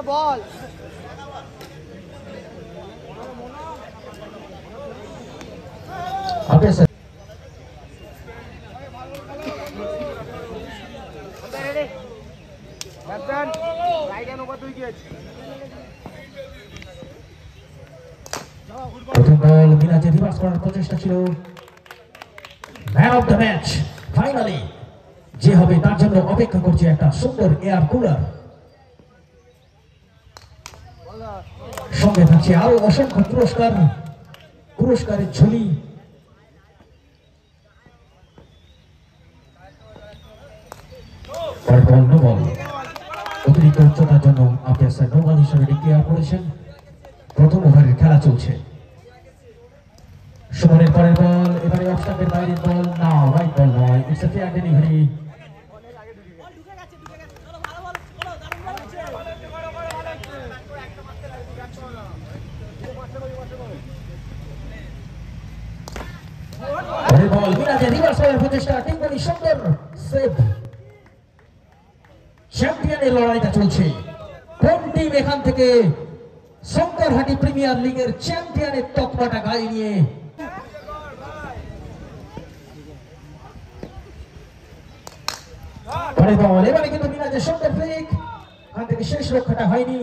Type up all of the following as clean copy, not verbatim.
ball. Okay, sir. Ready? Captain, right hand over 2 wickets. প্রথম বল মিরাজের reverse করার প্রচেষ্টা ছিল। Man of the match finally যে হবে তার জন্য অপেক্ষা করছে একটা সুন্দর এয়ার কুলার, সঙ্গে থাকছে আরো অসংখ্য পুরস্কারের ঝুলি। নো বল, অতিরিক্ত উচ্চতার জন্য আম্পায়ার নো বল হিসেবে ডিক্লেয়ার করেছেন। প্রথম ওভারের খেলা চলছে। সুমনের পরের বল, এবারে অফ স্টাম্পের বাইরের বল, না রাইট বল নয়, ইটস এ ফেয়ার ডেলিভারি। পরের বল মিরাজের রিভার্স করার প্রচেষ্টা, টিঙ্গলি সুন্দর সেভ। চ্যাম্পিয়নের লড়াইটা চলছে। কোন টিম এখান থেকে শঙ্করহাটি প্রিমিয়ার লিগের চ্যাম্পিয়নের তকমাটা গায়ে নিয়ে পরের বল, এবারে কিন্তু মিরাজের সুন্দর ফ্লিক, এখান থেকে শেষ রক্ষাটা হয়নি।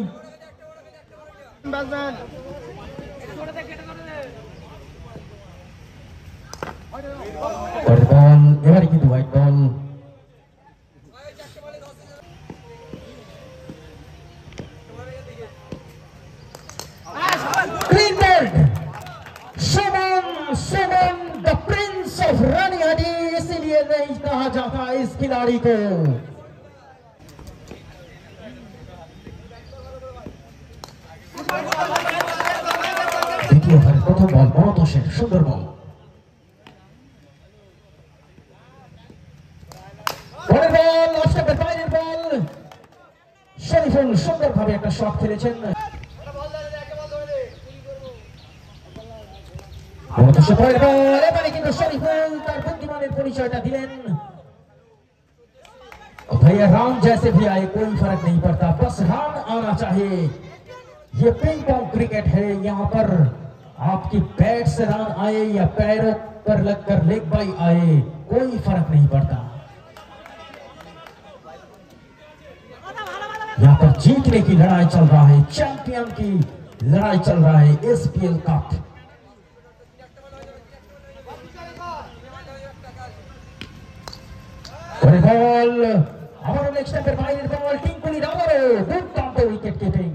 পরের বল, এবারে কিন্তু white ball. Suman the Prince of Ranihati, इसीलिए नहीं कहा जाता इस खिलाड़ी को। द्वितीय ओवर प्रथम बल মনতোষের সুন্দর বল। পরের বল অফ স্টাম্পের বাইরের বল, শরীফুল সুন্দরভাবে একটা শট খেলেছেন। এবারে কিন্তু শরীফুল তার বুদ্ধিমানের পরিচয়টা দিলেন। भैया राउंड जैसे भी आए कोई फर्क नहीं पड़ता, बस रन आना चाहिए। ये पिंग पोंग क्रिकेट है, यहाँ पर आपकी बैट से रन आए या पैरों पर लगकर लेग बाई आए कोई फर्क नहीं पड़ता। यहाँ पर जीतने की लड़ाई चल रहा है, चैंपियन की लड़ाई चल रहा है, एसपीएल कप। বল আবারও নেক্সট স্টেপের বাইরের বল, টিঙ্কুলি আবারও দুর্দান্ত উইকেট কিপিং।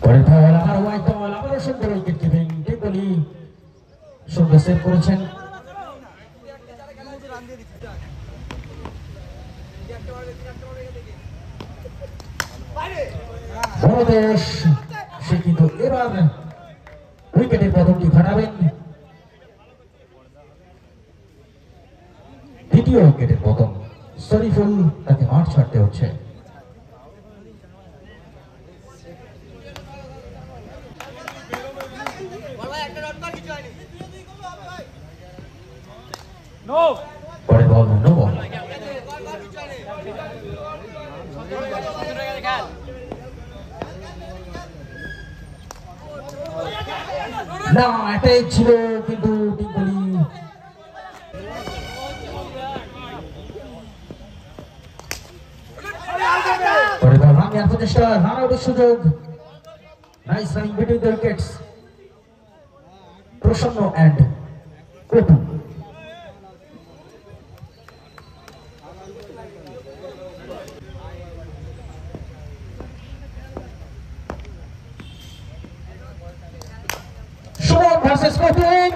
পরের বল আবার হোয়াইট বল, আবারও সুন্দর উইকেট কিপিং, টিঙ্কুলি সুন্দর সেভ করেছেন। বড়দোষ, সে কিন্তু এবার উইকেটের পতনটি ঘটাবেন। দ্বিতীয় উইকেটের পতন, শরীফুল তাকে মাঠ ছাড়তে হচ্ছে। পরের বল নো বল। না অ্যাটাক ছিল কিন্তু টিঙ্কুলি পরে বল রান নেওয়ার প্রচেষ্টা, রান আউটের সুযোগ। Nice running between the wickets, প্রসন্ন এন্ড কটু।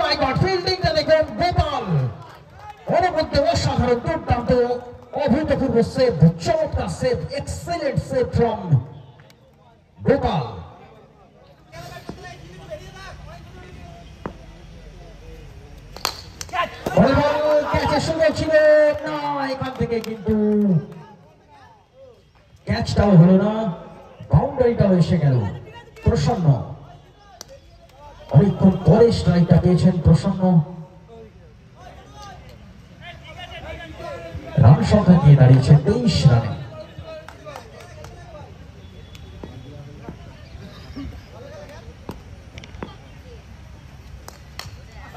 My God, fielding টা দেখুন গোপাল, অনবদ্য অসাধারণ দুর্দান্ত অভূতপূর্ব সেভ, চমৎকার save, excellent save from Gopal. থেকে কিন্তু ক্যাচটাও হলো না, বাউন্ডারিটাও এসে গেল। প্রসন্ন অনেকক্ষণ পরে স্ট্রাইকটা পেয়েছেন প্রসন্ন। রান সংখ্যা নিয়ে দাঁড়িয়েছে 23 রানে।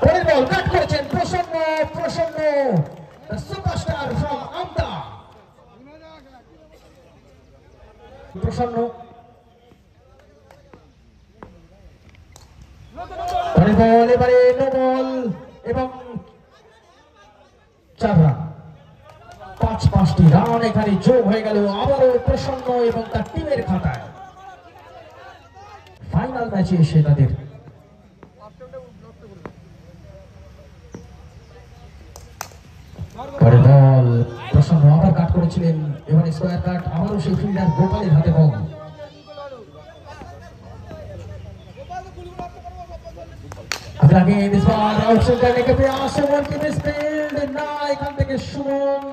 পরের বল কাট করেছেন প্রসন্ন। প্রসন্ন the superstar from Amta। প্রসন্ন পরের বল এবারে নো বল এবং 4 রান। 5টি রান এখানে যোগ হয়ে গেল আবারও প্রসন্ন এবং তার টিমের খাতায়। ফাইনাল ম্যাচে এসে তাদের পরের বল প্রসন্ন আবার কাট করেছিলেন, এবারে স্কোয়ার কাট, আবারও সেই ফিল্ডার গোপালের হাতে বল। আগে this ball outside करने के प्रयास, सुमन की मिसफील्ड ना, এখান থেকে সুমন।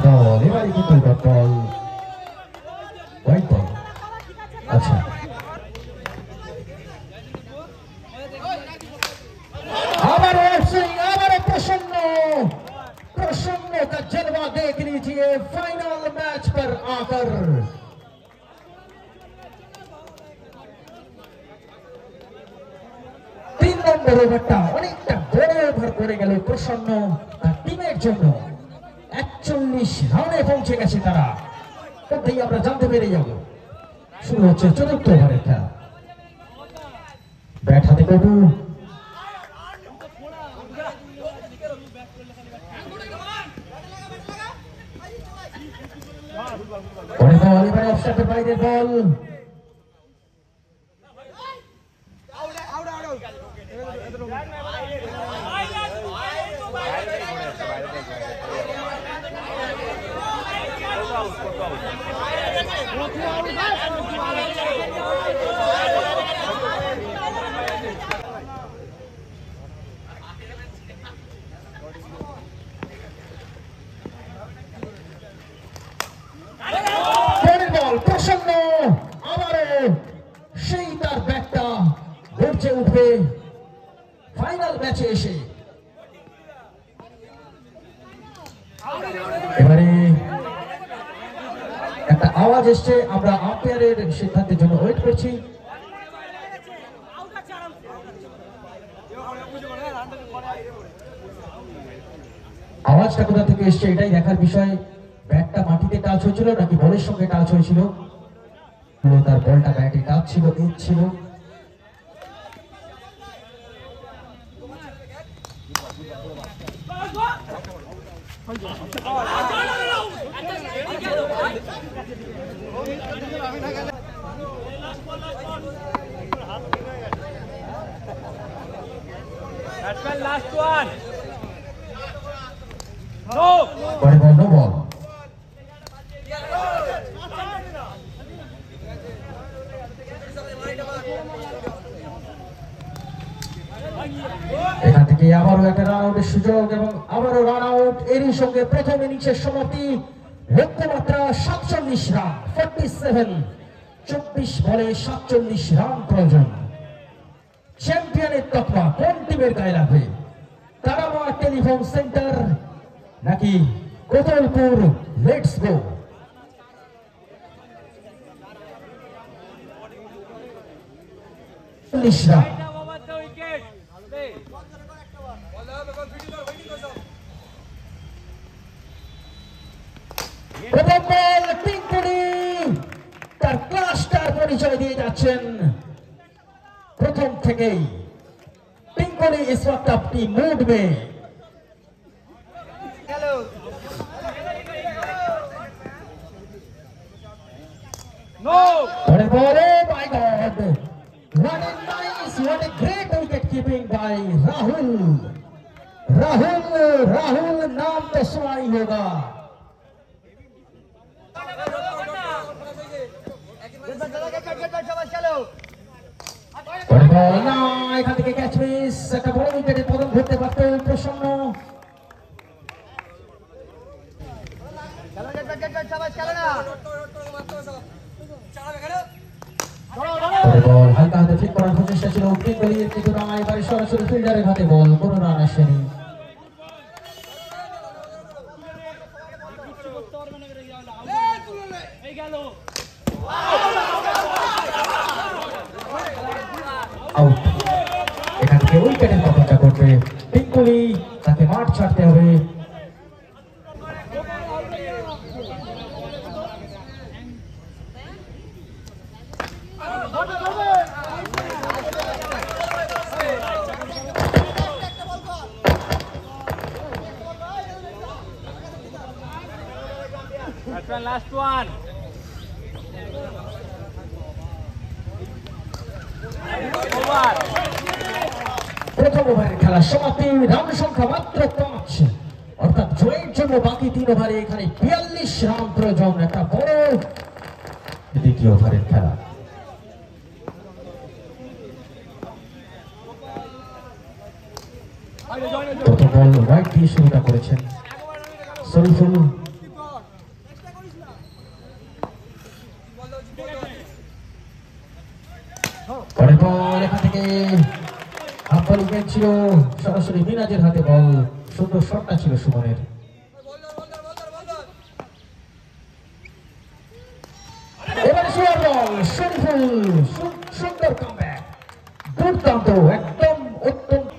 বল এবারে কিন্তু বল হোয়াইট বল। আচ্ছা আবার আবারও प्रसन्न। प्रसन्न का जलवा देख लीजिए फाइनल मैच पर आकर। तीन নম্বর ওভারটা অনেকটা বড় ওভার করে গেল প্রসন্ন তার টিমের জন্য। 41 রানে পৌঁছে গেছে তারা। তাতেই আমরা জানতে পেরে যাব শুরু হচ্ছে ৪র্থ ওভারের খেলা। ব্যাট হাতে কটু, পরের বল এবারে অফসাইডের বাইরের বল। প্রসন্ন আবারও সেই তার ব্যাটটা গর্জে উঠবে ফাইনাল ম্যাচে এসে। এবারে একটা আওয়াজ এসছে, আমরা আম্পায়ারের সিদ্ধান্তের জন্য ওয়েট করছি। আওয়াজটা কোথা থেকে এসছে এটাই দেখার বিষয়। ব্যাটটা মাটিতে টাচ হয়েছিল নাকি বলের সঙ্গে টাচ হয়েছিল, তার বলটা ব্যাটে টাচ ছিল, এজ ছিল। Last one. No. No ball. এখান থেকে আবারও একটা রান আউটের সুযোগ এবং আবারও রান আউট। এরই সঙ্গে প্রথম ইনিংসের সমাপ্তি। লক্ষ্যমাত্রা 47 রান, 47। 24 বলে 47 রান প্রয়োজন। চ্যাম্পিয়নের তকমা কোন টিমের গায়ে লাগবে? তারামা টেলিফোন সেন্টার নাকি কোতলপুর লেটস গো? রান তার ক্লাসটার পরিচয় দিয়ে যাচ্ছেন প্রথম থেকেই। पिंकुली इस वक्त अपनी मूड में। No. What my God! What a nice, what a great wicket keeping by Rahul. Rahul नाम तो सुना ही होगा। বল না, এখান থেকে ক্যাচ মিস। একটা বড় উইকেটে পতন ঘটতে পারত প্রসন্ন। বল হালকা হাতে ঠিক করার প্রচেষ্টা ছিল পিঙ্গলির, কিন্তু না, এবারে সরাসরি ফিল্ডারের হাতে বল, কোনো রান আসেনি। আউট। এখান থেকে উইকেটের পতনটা করবে পিঙ্গলি, তাকে মাঠ ছাড়তে হবে। Last one. প্রথম ওভারের খেলা সমাপ্তি, রান সংখ্যা মাত্র 5, অর্থাৎ জয়ের জন্য বাকি 3 ওভারে এখানে 42 রান প্রয়োজন। একটা বড় দ্বিতীয় ওভারের খেলা। প্রথম বল রাইট দিয়ে শুরুটা করেছেন শরীফুল। পরের বল এখান থেকে আব্বাল উইকেট ছিল, সরাসরি মিনাজের হাতে বল। সুন্দর শটটা ছিল সুমনের। এবারে সুয়ার বল, শরীফুল সুন্দর কামব্যাক, দুর্দান্ত, একদম অত্যন্ত।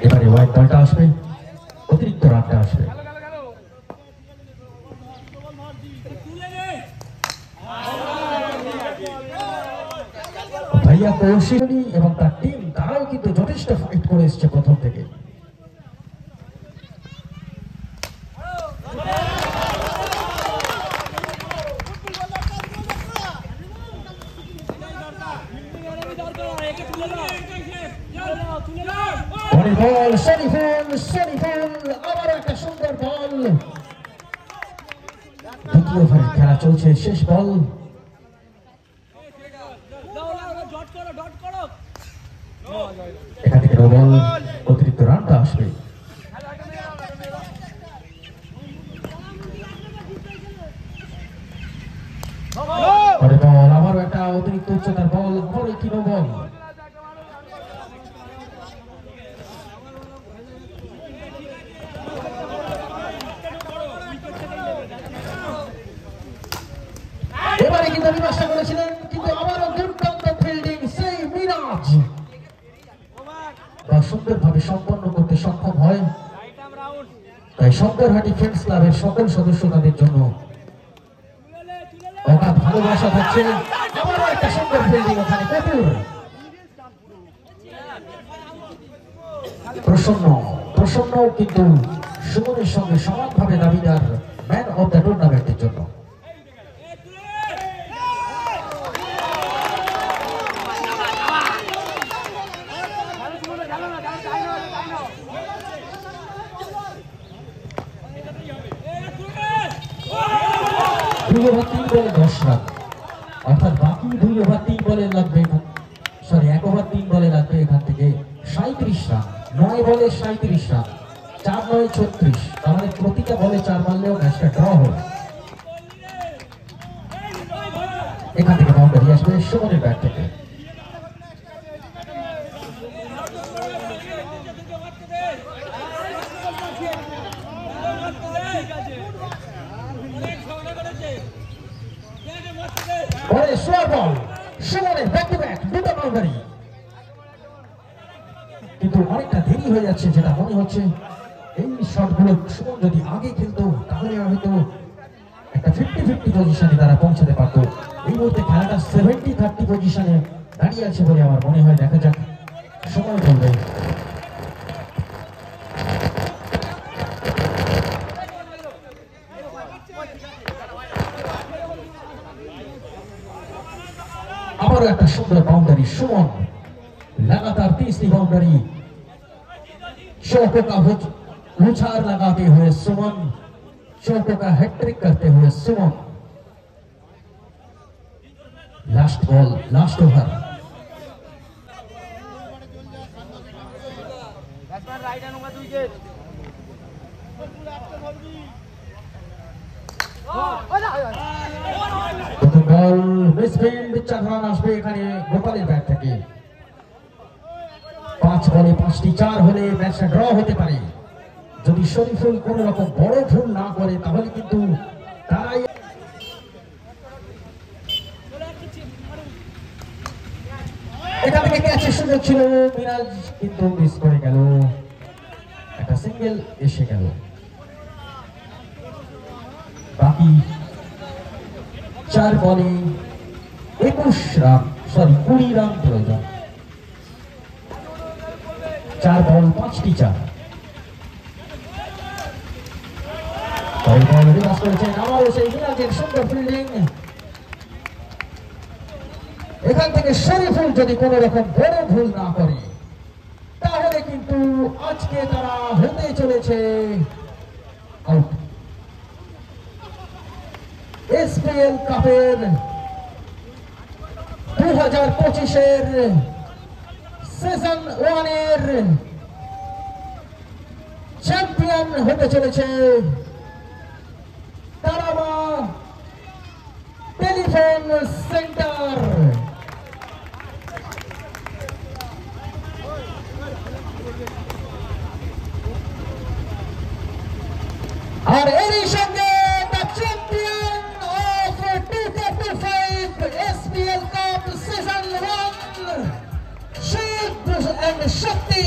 এবারে হোয়াইট বলটা আসবে, অতিরিক্ত রানটা আসবে। ভাইয়া কৌশিনী এবং তার টিম, তারাও কিন্তু যথেষ্ট ফাইট করে এসছে প্রথম থেকে। বল শরীফুল, আবার একটা সুন্দর বল। দ্বিতীয় ওভারের খেলা চলছে, শেষ বল। এখান থেকে বল, অতিরিক্ত রানটা আসবে। বল আবারও একটা অতিরিক্ত উচ্চতার বল, আবারও একটি নো বল। এবারে কিন্তু বিনাশটা করেছিলেন, কিন্তু আবারও দুর্দান্ত ফিল্ডিং সেই মিরাজ, সুন্দরভাবে সম্পন্ন করতে সক্ষম হয়। তাই শঙ্করহাটি ফ্রেন্ডস ক্লাবের সকল সদস্য তাদের জন্য অগাধ ভালোবাসা থাকছে। আবারও একটা সুন্দর ফিল্ডিং ওখানে কপুর। প্রসন্ন কিন্তু সুমনের সঙ্গে সমানভাবে দাবিদার ম্যান অফ দ্য টুর্নামেন্টের জন্য। দুই ওভার 3 বলে 10 রান, অর্থাৎ বাকি 2 ওভার 3 বলে লাগবে, 1 ওভার 3 বলে লাগবে এখান থেকে 37 রান। 9 বলে 37 রান, 4 9 36, তাহলে প্রতিটা বলে 4 মারলেও ম্যাচটা ড্র হবে। এখান থেকে বাউন্ডারি আসবে সুমনের ব্যাট থেকে। পরে সোয়ার বল, সুমনের ব্যাক টু ব্যাক দুটো বাউন্ডারি, কিন্তু অনেকটা দেরি হয়ে যাচ্ছে, যেটা মনে হচ্ছে এই শটগুলো সুমন যদি আগে খেলতো তাহলে হয়তো একটা 50-50 পজিশনে তারা পৌঁছাতে পারতো। এই মুহূর্তে খেলাটা 70-30 পজিশনে দাঁড়িয়ে আছে বলে আমার মনে হয়। দেখা যাক সময় বলবে। আবারও একটা সুন্দর বাউন্ডারি, সুমন লাগাতার 30টি বাউন্ডারি। उछाल लगाते हुए सुमन, चौकों का हैट्रिक करते हुए Suman. Last ball, last over. Batsman right hand over 2 wicket. প্রথম বল মিসফিল্ড, 4 রান আসবে এখানে গোপালের ব্যাট থেকে। 5 বলে 5টি 4 হলে ম্যাচটা ড্র হতে পারে। যদি শরীফুল কোন রকম বড় ভুল না করে তাহলে কিন্তু তারাই এখান থেকে ক্যাচের সুযোগ ছিল, মিরাজ কিন্তু মিস করে গেল, একটা সিঙ্গেল এসে গেল। বাকি 4 বলে 21 রান, সরি 20 রান প্রয়োজন। 4 বল 5টি 4। করেছেন আমারও সেই মিরাজের সুন্দর ফিল্ডিং। এখান থেকে শরীফুল যদি কোন রকম বড় ভুল না করে তাহলে কিন্তু আজকে তারা হতে চলেছে আউট। এসপিএল কাপের 2025-এর সিজন 1 এর চ্যাম্পিয়ন হতে চলেছে তারামা টেলিফোন সেন্টার। আর এরই সঙ্গে the champion of 2025 SPL cup season 1 Shiv and Shakti